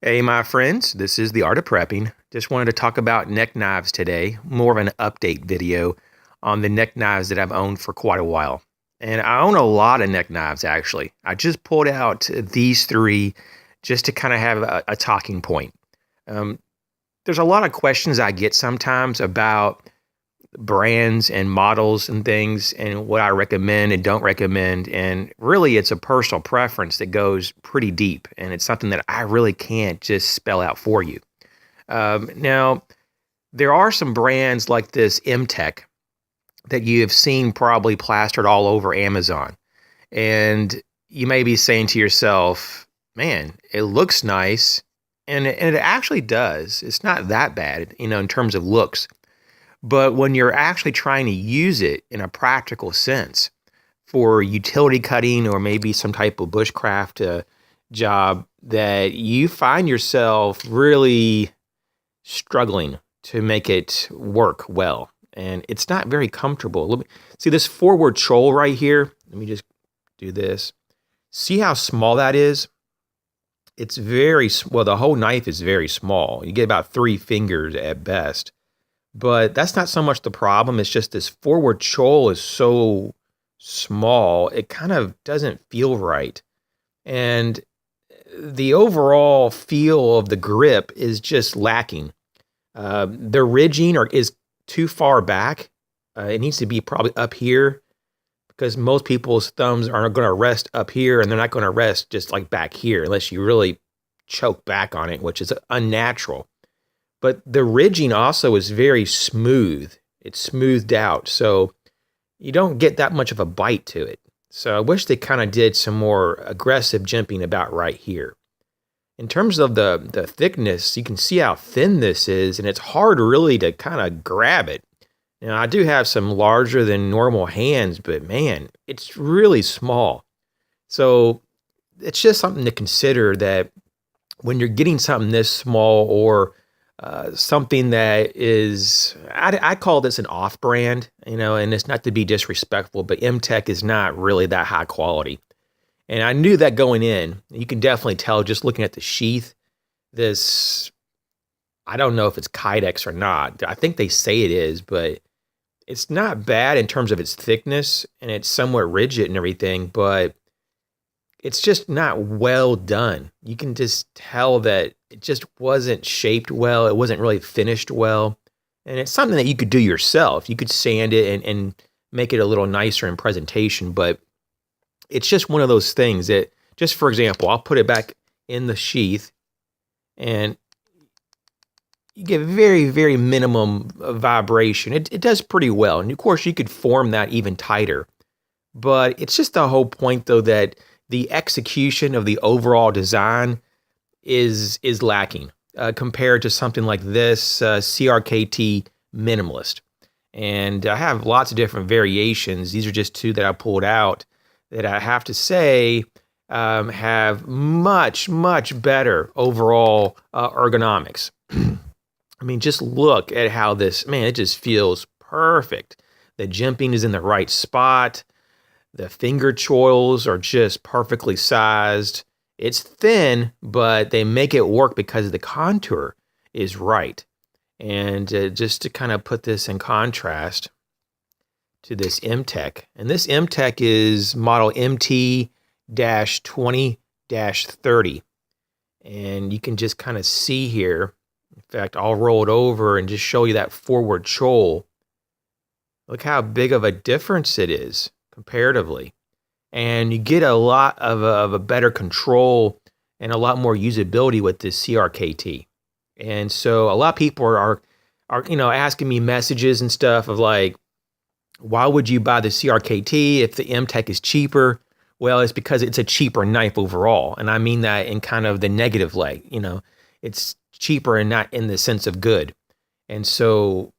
Hey, my friends, this is the Art of Prepping. Just wanted to talk about neck knives today, more of an update video on the neck knives that I've owned for quite a while. And I own a lot of neck knives, actually. I just pulled out these three just to kind of have a talking point. Um, there's a lot of questions I get sometimes about brands and models and things and what I recommend and don't recommend. And really, it's a personal preference that goes pretty deep. And it's something that I really can't just spell out for you. Now, there are some brands like this M-Tech that you have seen probably plastered all over Amazon. And you may be saying to yourself, man, it looks nice. And it actually does. It's not that bad, in terms of looks. But when you're actually trying to use it in a practical sense for utility cutting or maybe some type of bushcraft job, that you find yourself really struggling to make it work well. And it's not very comfortable. Let me see this forward choll right here. Let me just do this. See how small that is? It's well, the whole knife is very small. You get about 3 fingers at best. But that's not so much the problem. It's just this forward choll is so small, it kind of doesn't feel right. And the overall feel of the grip is just lacking. The ridging is too far back. It needs to be probably up here because most people's thumbs aren't going to rest up here and they're not going to rest just like back here unless you really choke back on it, which is unnatural. But the ridging also is very smooth. It's smoothed out, so you don't get that much of a bite to it. So I wish they kind of did some more aggressive jimping about right here. In terms of the thickness, you can see how thin this is, and it's hard really to kind of grab it. Now, I do have some larger than normal hands, but man, it's really small. So it's just something to consider that when you're getting something this small or something that is, I call this an off-brand, and it's not to be disrespectful, but M-Tech is not really that high quality. And I knew that going in. You can definitely tell just looking at the sheath. I don't know if it's Kydex or not. I think they say it is, but it's not bad in terms of its thickness, and it's somewhat rigid and everything, but it's just not well done. You can just tell that it just wasn't shaped well. It wasn't really finished well. And it's something that you could do yourself. You could sand it and make it a little nicer in presentation. But it's just one of those things that, just for example, I'll put it back in the sheath and you get very, very minimum vibration. It does pretty well. And of course, you could form that even tighter. But it's just the whole point, though, that the execution of the overall design is lacking compared to something like this CRKT Minimalist. And I have lots of different variations. These are just 2 that I pulled out that I have to say have much, much better overall ergonomics. I mean, just look at how this, man, it just feels perfect. The jimping is in the right spot. The finger choils are just perfectly sized. It's thin, but they make it work because the contour is right. And just to kind of put this in contrast to this M-Tech. And this M-Tech is model MT-20-30. And you can just kind of see here. In fact, I'll roll it over and just show you that forward choil. Look how big of a difference it is comparatively. And you get a lot of a better control and a lot more usability with this CRKT. And so a lot of people are asking me messages and stuff of like, why would you buy the CRKT if the M-Tech is cheaper? Well, it's because it's a cheaper knife overall. And I mean that in kind of the negative way. It's cheaper and not in the sense of good. And so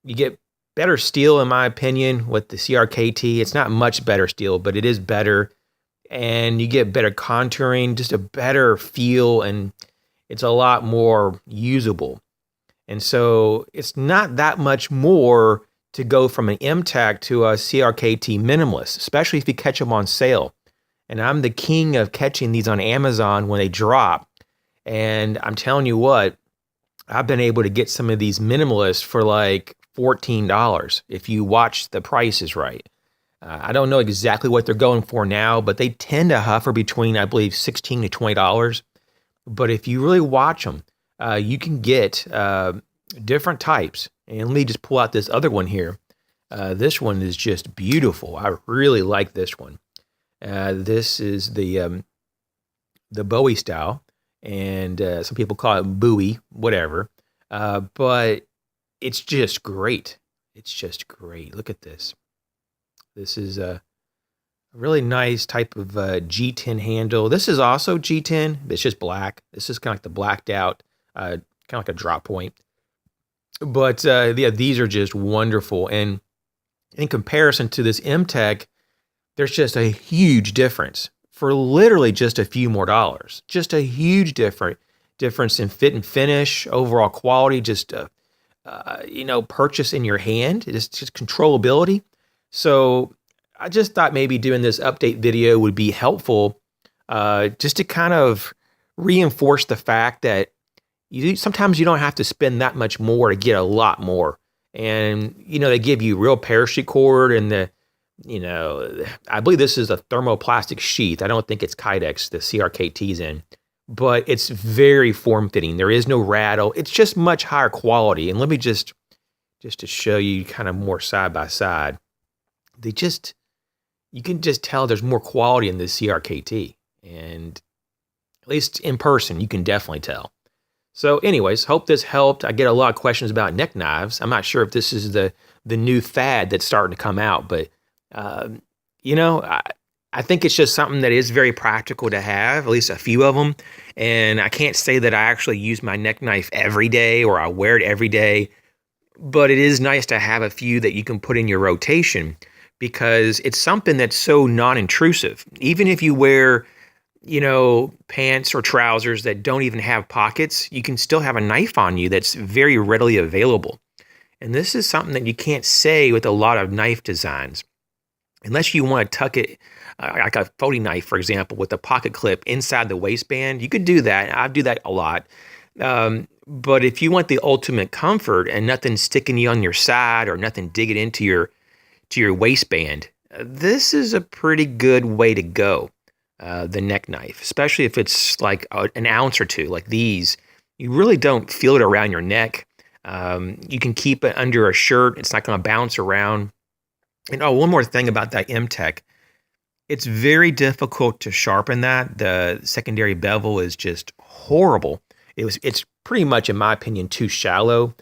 you get better steel, in my opinion, with the CRKT. It's not much better steel, but it is better. And you get better contouring, just a better feel, and it's a lot more usable. And so it's not that much more to go from an M-Tech to a CRKT Minimalist, especially if you catch them on sale. And I'm the king of catching these on Amazon when they drop. And I'm telling you what, I've been able to get some of these minimalists for like $14 if you watch the prices right. I don't know exactly what they're going for now, but they tend to hover between, I believe, $16 to $20. But if you really watch them, you can get different types. And let me just pull out this other one here. This one is just beautiful. I really like this one. This is the Bowie style, and some people call it Bowie, whatever. But it's just great. It's just great. Look at this. This is a really nice type of G10 handle. This is also G10, but it's just black. This is kind of like the blacked out, kind of like a drop point. But yeah, these are just wonderful. And in comparison to this M-Tech, there's just a huge difference for literally just a few more dollars. Just a huge difference in fit and finish, overall quality, just purchase in your hand. It's just controllability. So I just thought maybe doing this update video would be helpful, just to kind of reinforce the fact that sometimes you don't have to spend that much more to get a lot more. And, they give you real parachute cord and I believe this is a thermoplastic sheath. I don't think it's Kydex, the CRKT's in, but it's very form-fitting. There is no rattle. It's just much higher quality. And let me just to show you kind of more side by side, you can just tell there's more quality in this CRKT. And at least in person, you can definitely tell. So anyways, hope this helped. I get a lot of questions about neck knives. I'm not sure if this is the new fad that's starting to come out, but I think it's just something that is very practical to have, at least a few of them. And I can't say that I actually use my neck knife every day or I wear it every day, but it is nice to have a few that you can put in your rotation because it's something that's so non-intrusive. Even if you wear, pants or trousers that don't even have pockets, you can still have a knife on you that's very readily available. And this is something that you can't say with a lot of knife designs. Unless you want to tuck it, like a folding knife, for example, with a pocket clip inside the waistband, you could do that. I do that a lot. But if you want the ultimate comfort and nothing sticking you on your side or nothing digging into your waistband, this is a pretty good way to go. The neck knife, especially if it's like an ounce or two, like these, you really don't feel it around your neck. You can keep it under a shirt. It's not going to bounce around. And one more thing about that M-Tech, it's very difficult to sharpen that. The secondary bevel is just horrible. It's pretty much, in my opinion, too shallow.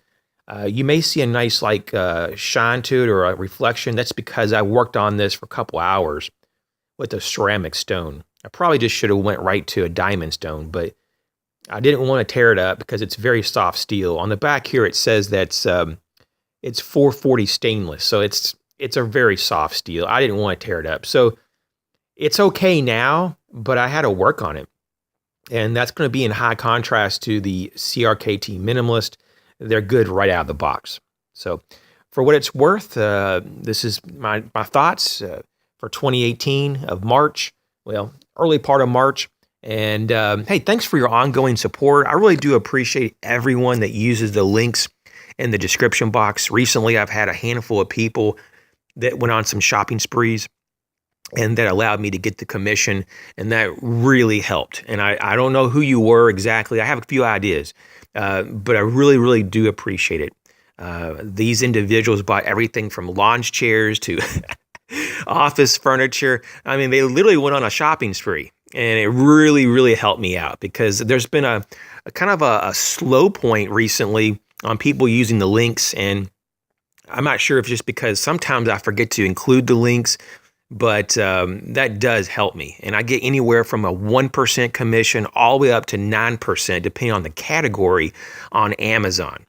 You may see a nice shine to it or a reflection. That's because I worked on this for a couple hours with a ceramic stone. I probably just should have went right to a diamond stone, but I didn't want to tear it up because it's very soft steel. On the back here, it says that it's 440 stainless, so it's a very soft steel. I didn't want to tear it up. So it's okay now, but I had to work on it. And that's going to be in high contrast to the CRKT Minimalist. They're good right out of the box. So for what it's worth, this is my thoughts for 2018 of March, early part of March. And hey, thanks for your ongoing support. I really do appreciate everyone that uses the links in the description box. Recently, I've had a handful of people that went on some shopping sprees and that allowed me to get the commission, and that really helped. And I don't know who you were exactly. I have a few ideas, but I really, really do appreciate it. These individuals bought everything from lounge chairs to office furniture. I mean, they literally went on a shopping spree, and it really, really helped me out because there's been a kind of a slow point recently on people using the links, and I'm not sure if just because sometimes I forget to include the links, but that does help me. And I get anywhere from a 1% commission all the way up to 9%, depending on the category on Amazon.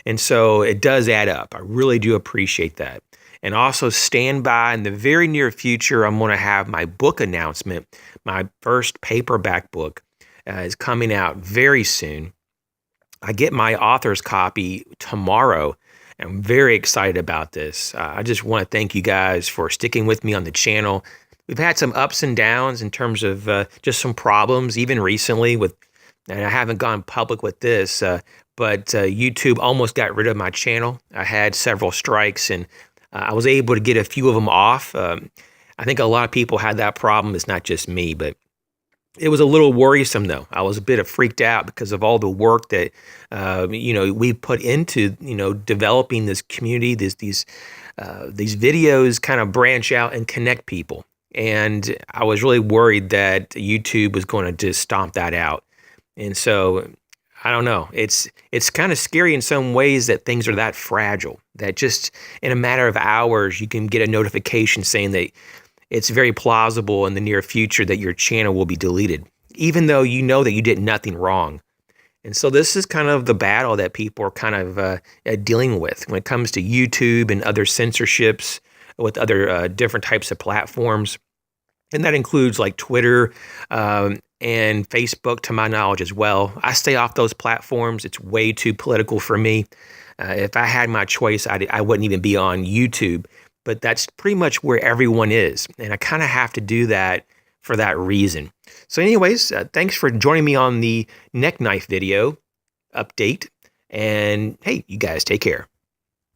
And so it does add up. I really do appreciate that. And also stand by in the very near future, I'm going to have my book announcement. My first paperback book is coming out very soon. I get my author's copy tomorrow. I'm very excited about this. I just want to thank you guys for sticking with me on the channel. We've had some ups and downs in terms of just some problems, even recently with and I haven't gone public with this, but YouTube almost got rid of my channel. I had several strikes, and I was able to get a few of them off. I think a lot of people had that problem. It's not just me, but it was a little worrisome, though. I was a bit freaked out because of all the work that we put into developing this community. These videos kind of branch out and connect people, and I was really worried that YouTube was going to just stomp that out. And so I don't know. It's kind of scary in some ways that things are that fragile, that just in a matter of hours you can get a notification saying that it's very plausible in the near future that your channel will be deleted, even though you know that you did nothing wrong. And so this is kind of the battle that people are kind of dealing with when it comes to YouTube and other censorships with other different types of platforms. And that includes like Twitter and Facebook, to my knowledge, as well. I stay off those platforms. It's way too political for me. If I had my choice, I wouldn't even be on YouTube. But that's pretty much where everyone is. And I kind of have to do that for that reason. So anyways, thanks for joining me on the neck knife video update. And hey, you guys take care.